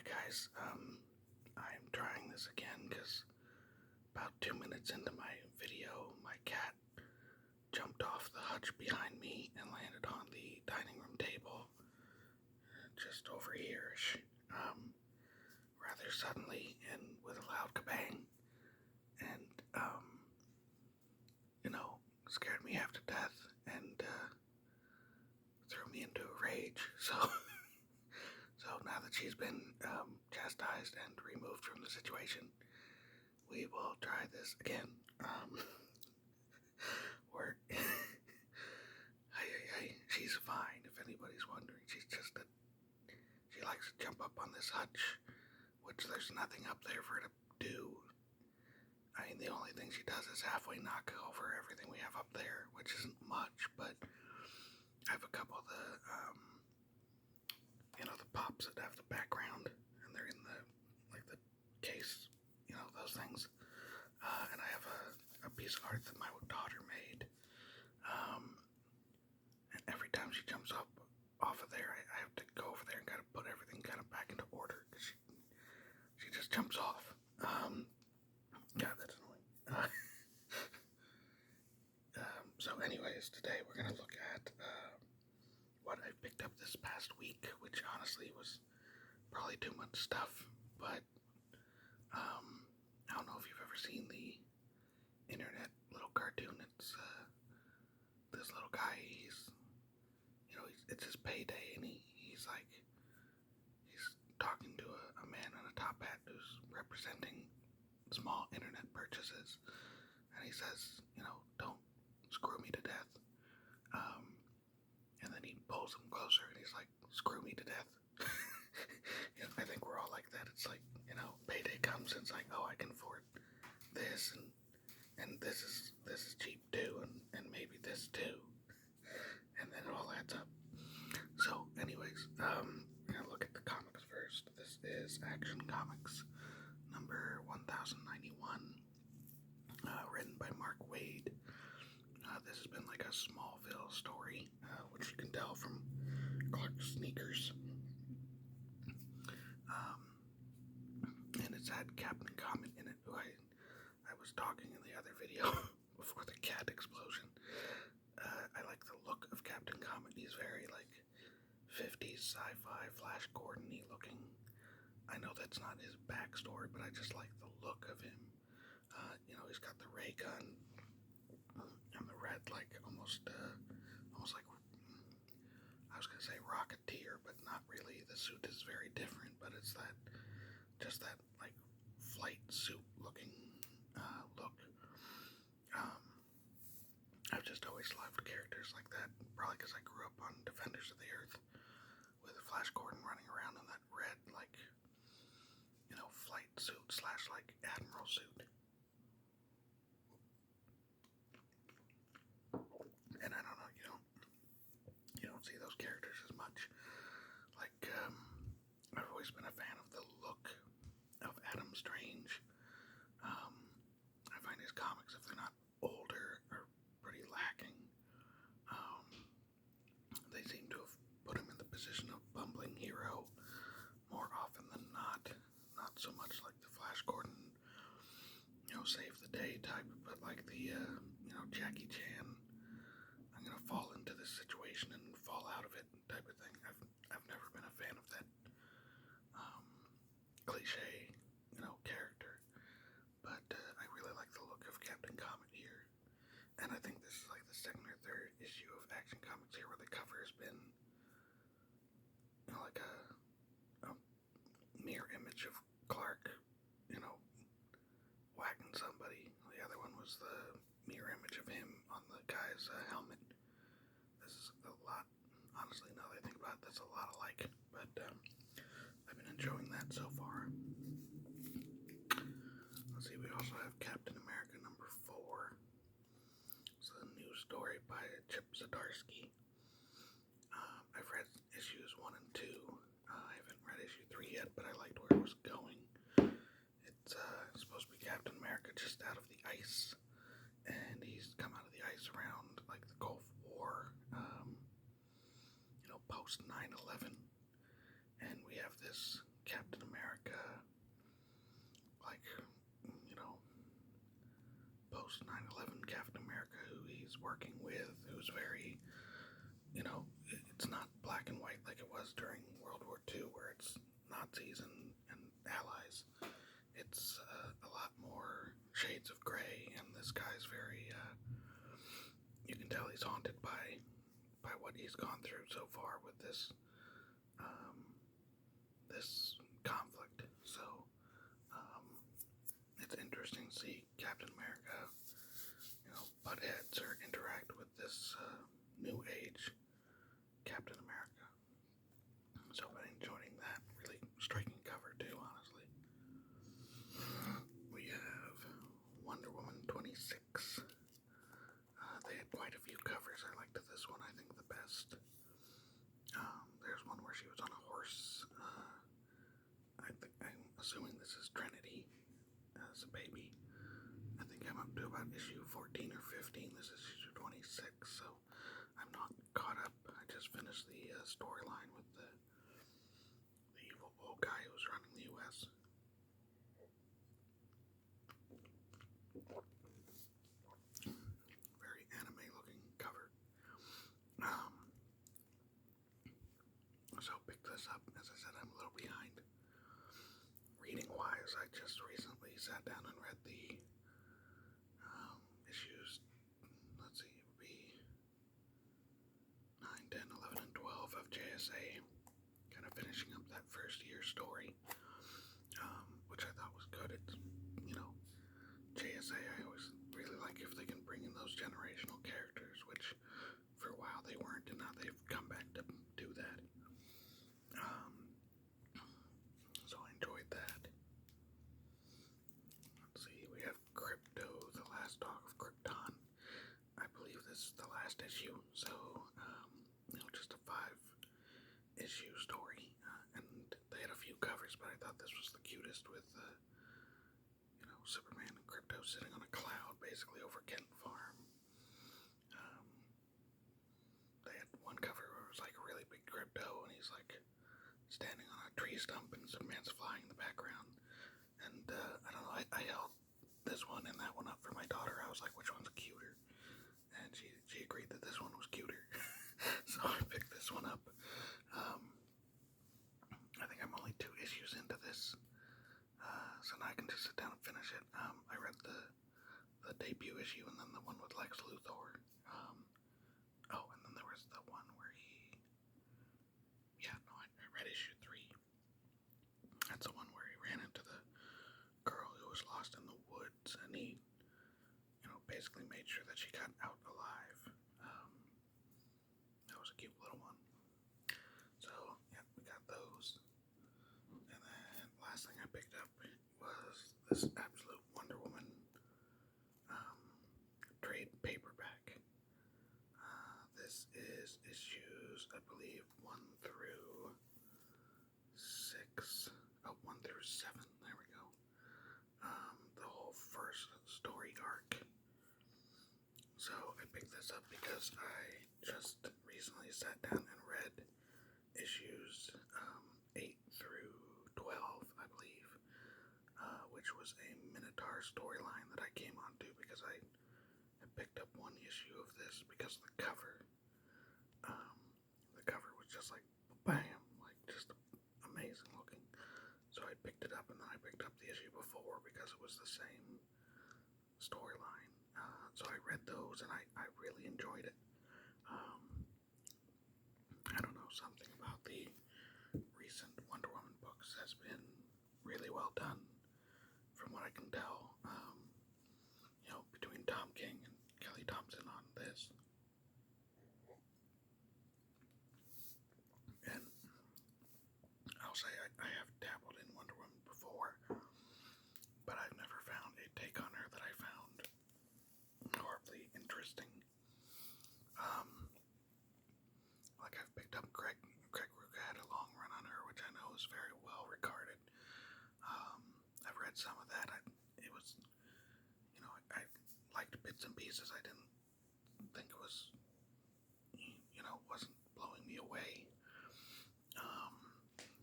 Hi guys, I'm trying this again because about 2 minutes into my video, my cat jumped off the hutch behind me and landed on the dining room table, just over here, rather suddenly and with a loud kabang, and scared me half to death and threw me into a rage. So now that she's been chastised and removed from the situation, we will try this again. Or, she's fine. If anybody's wondering, she likes to jump up on this hutch, which there's nothing up there for her to do. I mean, the only thing she does is halfway knock over everything we have up there, which isn't much, but I have a couple of the pops that have the background, and they're in the case, those things. And I have a piece of art that my daughter made. And every time she jumps up off of there, I have to go over there and kind of put everything kind of back into order because she just jumps off. God, that's annoying. So anyways, today we're gonna look at what I picked up this past week, which honestly was probably too much stuff, but I don't know if you've ever seen the internet little cartoon. It's this little guy. It's his payday, and he's talking to a man in a top hat who's representing small internet purchases, and he says, don't screw me to death. And then he pulls him closer, and he's like, screw me to death. I think we're all like that. It's like, payday comes, and it's like, oh, I can afford this, and this is cheap too, and maybe this too, and then it all adds up. So, anyways, we're gonna look at the comics first. This is Action Comics number 1091, written by Mark Waid. This has been like a Smallville story, which you can tell from Clark's sneakers. And it's had Captain Comet in it, who I was talking in the other video before the cat explosion. I like the look of Captain Comet. He's very 50s sci-fi Flash Gordon-y looking. I know that's not his backstory, but I just like the look of him. He's got the ray gun and the red, almost like, I was gonna say Rocketeer, but not really. The suit is very different, but it's just that flight suit looking look. I've just always loved characters like that, probably because I grew up on Defenders of the Earth with Flash Gordon running around in that red, flight suit slash admiral suit. And I don't know, you don't see those characters as much. I've always been a fan of the look of Adam Strange. I find his comics, if they're not older, are pretty lacking. They seem to have put him in the position of bumbling hero more often than not. Not so much like the Flash Gordon, save the day type, but like the, Jackie Chan, I'm gonna fall into this situation and fall out of it type of thing. I've never been a fan of that cliche, character. But I really like the look of Captain Comet here. And I think this is the second or third issue of Action Comics here where the cover has been, a mirror image of Clark, whacking somebody. The other one was the mirror image of him on the guy's helmet. This is a lot, honestly, now that I think about it, that's a lot alike. But I've been enjoying that so far. Let's see, we also have Captain America number 4. It's a new story by Chip Zdarsky. I've read issues 1 and 2. I haven't read issue 3 yet, but I liked where it was going. It's supposed to be Captain America just out of the ice, and he's come out of the ice around the Gulf War, post 9/11, and we have this Captain America, like, post 9/11 Captain America, who he's working with, who's very, it's not black and white like it was during World War II, where it's Nazis and allies. It's a lot more shades of gray, and this guy's very, you can tell he's haunted by what he's gone through so far with this conflict. So it's interesting to see Captain America, butt heads or interact with this new age Captain America. So I've been enjoying that. Really striking cover too, honestly. We have Wonder Woman 26. They had quite a few covers. I liked this one, I think, the best. There's one where she was on a horse. I'm assuming this is Trinity as a baby. I think I'm up to about issue 14 or 15. This is issue 26, so I'm not caught up. I just finished the storyline with the evil old guy who's running the U.S. Very anime-looking cover. So pick this up. As I said, I'm a little behind. Reading-wise, I just recently sat down and read the issues, let's see, it would be 9, 10, 11, and 12 of JSA, kind of finishing up that first year story, which I thought was good. It's, JSA, I always really like if they can bring in those generational characters, which for a while they weren't, and now they've come back to do that. So I enjoyed that. Let's see, we have Crypto, the Last Dog of Krypton. I believe this is the last issue, so, just a 5-issue story, and they had a few covers, but I thought this was the cutest with, Superman and Crypto sitting on a cloud, basically over Kent Farm. They had one cover where it was like a really big Crypto, and he's like standing on a tree stump, and Superman's flying in the background. And I don't know, I held this one and that one up for my daughter. I was like, which one's cuter? And she agreed that this one was cuter. So I picked this one up. I think I'm only 2 issues into this, so now I can just sit down and finish it. I read the debut issue and then the one with Lex Luthor. And then there was the one where I read issue 3. That's the one where he ran into the girl who was lost in the woods, and he, basically made sure that she got out alive. That was a cute little one. So, yeah, we got those. And then last thing I picked up was this Absolute Wonder Woman trade paperback. This is issues, I believe, 1 through 6. Oh, 1 through 7. There we go. The whole first story arc. So I picked this up because I just recently sat down and read issues 8 through 12, I believe, which was a Minotaur storyline that I came onto because I picked up one issue of this because of the cover. The cover was just like, bam, like just amazing looking. So I picked it up, and then I picked up the issue before because it was the same storyline. So I read those, and I really enjoyed it. I don't know, something about the recent Wonder Woman books has been really well done, from what I can tell. Between Tom King and Kelly Thompson on this. And I'll say I have dabbled in Wonder Woman before, but I've never found a take on her that I found horribly interesting. Like I've picked up Greg Rucka had a long run on her, which I know is very well regarded. I've read some of that. It was, I liked bits and pieces. I didn't think it was, wasn't blowing me away.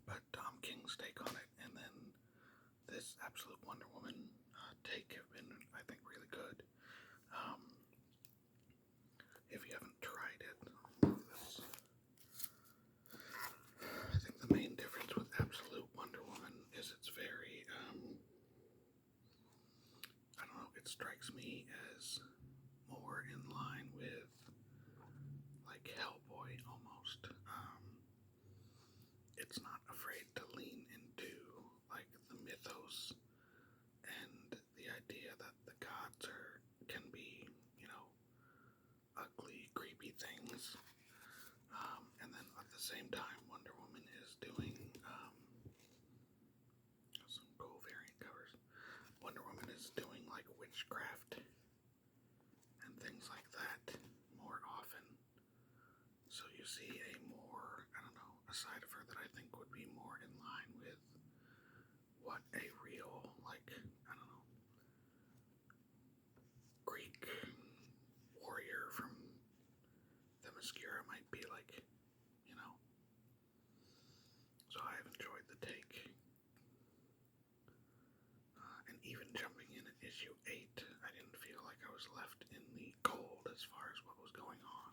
But Tom King's take on it, and then this Absolute Wonder Woman take have been, I think, really good. If you haven't tried it, I think the main difference with Absolute Wonder Woman is it's very, I don't know, it strikes me as more in line with, like, Hellboy almost. It's not afraid to lean into, like, the mythos and the idea that the gods can be, ugly, creepy things. And then at the same time, Wonder Woman is doing some cool variant covers. Wonder Woman is doing like witchcraft and things like that more often. So you see a more, I don't know, a side of her that I think would be more in line with what a real, like, I don't know, Greek warrior from Themyscira might be like, you know. So I've enjoyed the take. And even jumping in at issue 8, I didn't feel like I was left in the cold as far as what was going on.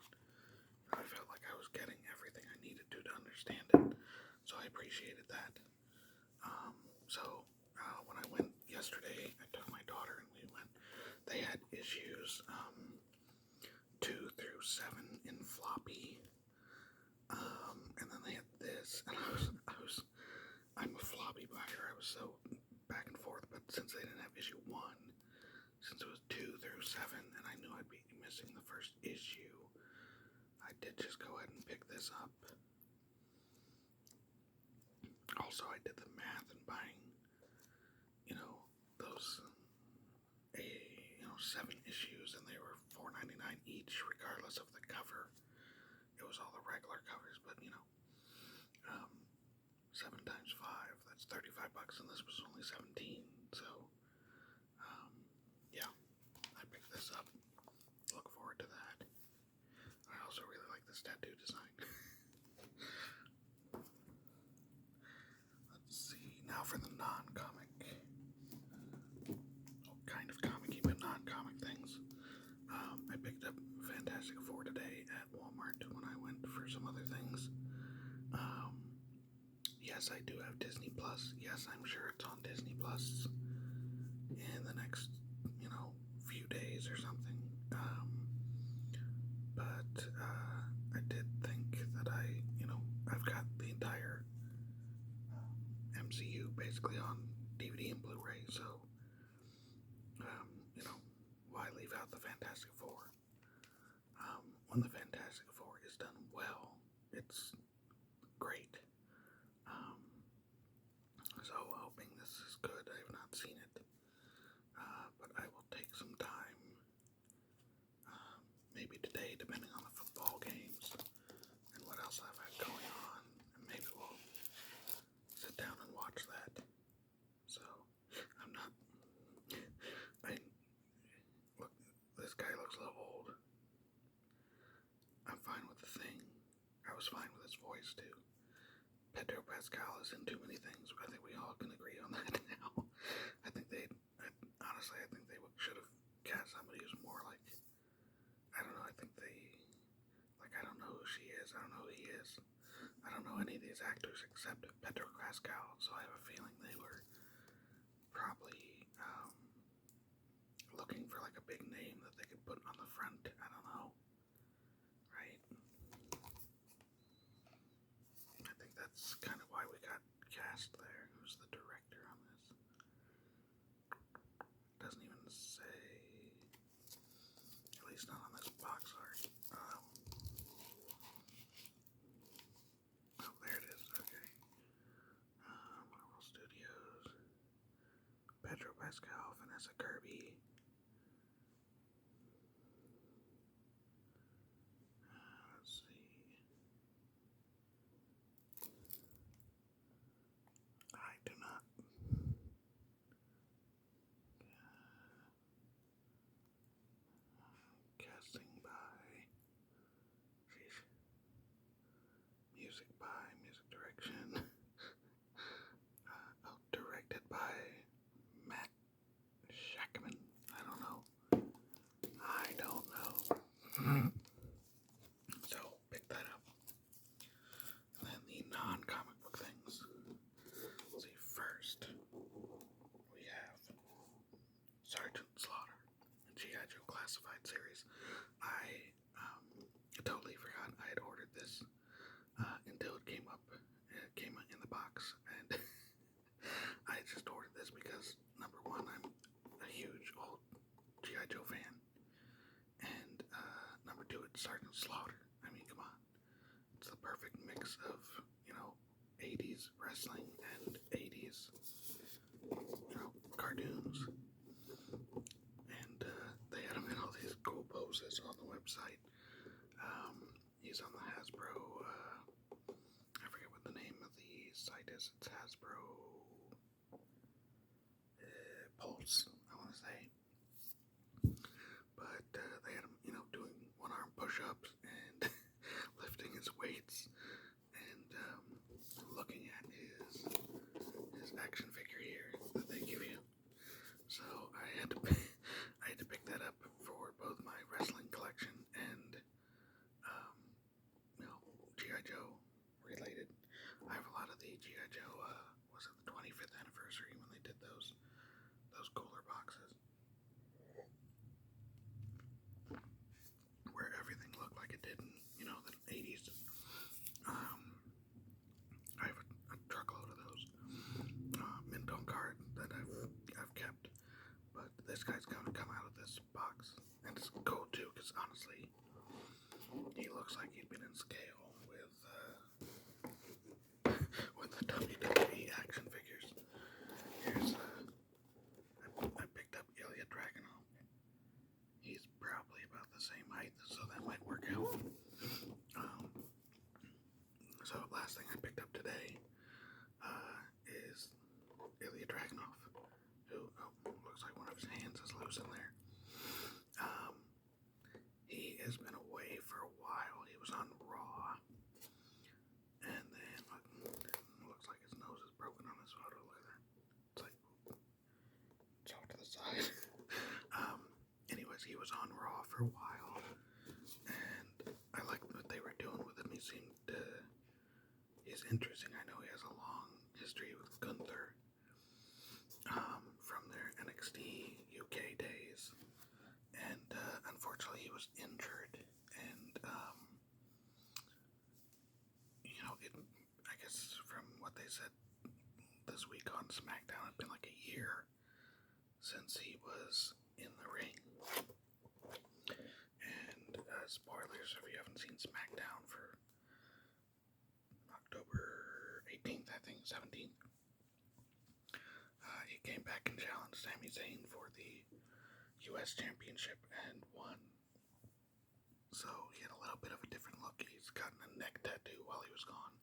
I felt like I was getting everything I needed to understand it. So I appreciated that. When I went yesterday, I took my daughter and we went. They had issues 2 through 7 in floppy. And then they had this, and I'm a floppy buyer. I was so back and forth, but since they didn't have issue 1, since it was 2 through 7, and I knew I'd be missing the first issue, I did just go ahead and pick this up. Also, I did the math and buying, those 7 issues, and they were $4.99 each, regardless of the cover. It was all the regular covers, but 7 times 5, that's $35, and this was only 17. So, yeah, I picked this up. Look forward to that. I also really like this tattoo design. Let's see, now for the non-comic, kind of comic-y but non-comic things. I picked up Fantastic Four today at Walmart when I went for some other things. Yes, I do have Disney Plus. Yes, I'm sure it's on Disney Plus in the next, few days or something. But I did think that I've got the entire MCU basically on DVD and Blu-ray, so, why leave out the Fantastic Four? When the Fantastic Four is done well, it's great. So hoping this is good. I have not seen it, but I will take some time, maybe today, depending on the football games and what else I've had going on, and maybe we'll sit down and watch that. So I'm not. Look, this guy looks a little old. I'm fine with the Thing. I was fine with his voice too. Pedro Pascal is in too many things, but I think we all can agree on that now. I think honestly, I think they should have cast somebody who's more like, I don't know, I don't know who she is, I don't know who he is. I don't know any of these actors except Pedro Pascal, so I have a feeling they were probably looking for like a big name that they could put on the front. I don't know. Right? I think that's kind of why we got cast there. Who's the director on this? Doesn't even say. At least not on this box art. Oh, there it is. Okay. Marvel Studios. Pedro Pascal, Vanessa Kirby. Let's see. I do not. Casting by. Sheesh. Music by. Music direction. Slaughter. I mean, come on. It's the perfect mix of, 80s wrestling and 80s, cartoons. And they had him in all these cool poses on the website. He's on the Hasbro, I forget what the name of the site is. It's Hasbro Pulse, I want to say. But they had him, doing one-arm push-ups and lifting his weights and looking at his action figure here that they give you. So I had to pick that up for both my wrestling collection and G.I. Joe related. I have a lot of the G.I. Joe. Was it the 25th anniversary when they did those cooler boxes where everything looked like it did in the 80s. I have a truckload of those mint on card that I've kept. But this guy's gonna come out of this box, and it's cool too, because honestly, he looks like he'd been in scale with the WWE action figures. Here's I picked up Ilya Dragunov. He's probably about the same height, so that might work out. So last thing I picked up today is Ilya Dragunov, who looks like one of his hands is loose in there. He has been away for a while. He was on Raw, and then looks like his nose is broken on this photo. Look at that. It's like it's off to the side. Anyways, he was on Raw for a while, and I liked what they were doing with him. He seemed he's interesting. I know he has a long history with Gunther from their NXT UK days, and unfortunately he was injured, and I guess from what they said this week on SmackDown, it'd been like a year since he was in the ring. And spoilers if you haven't seen SmackDown for October 18th, I think, 17th. He came back and challenged Sami Zayn for the US Championship and won. So he had a little bit of a different look. He's gotten a neck tattoo while he was gone.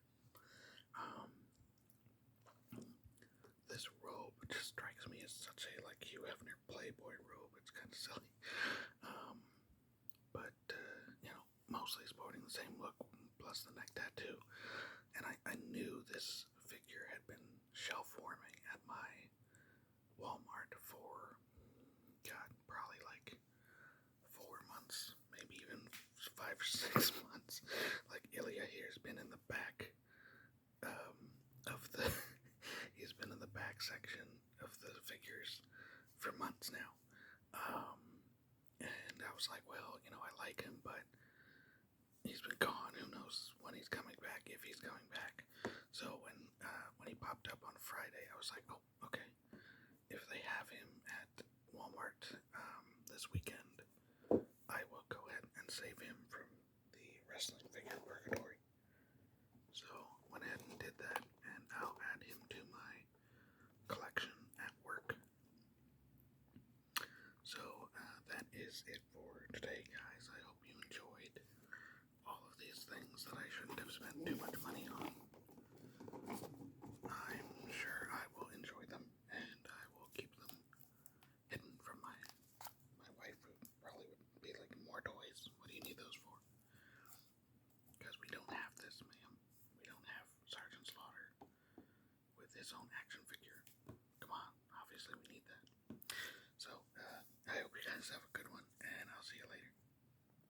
This robe just strikes me as such a Hugh Hefner Playboy robe. It's kind of silly. But mostly sporting the same look plus the neck tattoo. And I knew this figure had been shelf warming at my Walmart for, probably like 4 months, maybe even 5 or 6 months. Like Ilya here's been in the back of the, he's been in the back section of the figures for months now. And I was like, well, I like him, but he's been gone. Who knows when he's coming back, if he's coming back. So when he popped up on Friday, I was like, oh, okay. If they have him at Walmart this weekend, I will go ahead and save him from the wrestling figure purgatory. So went ahead and did that, and I'll add him to my collection at work. So that is it for today, guys. I hope you enjoyed all of these things that I shouldn't have spent too much money on. I'm sure I will enjoy them, and I will keep them hidden from my wife, who probably would be like, more toys. What do you need those for? Because we don't have this, ma'am. We don't have Sergeant Slaughter with his own action figure.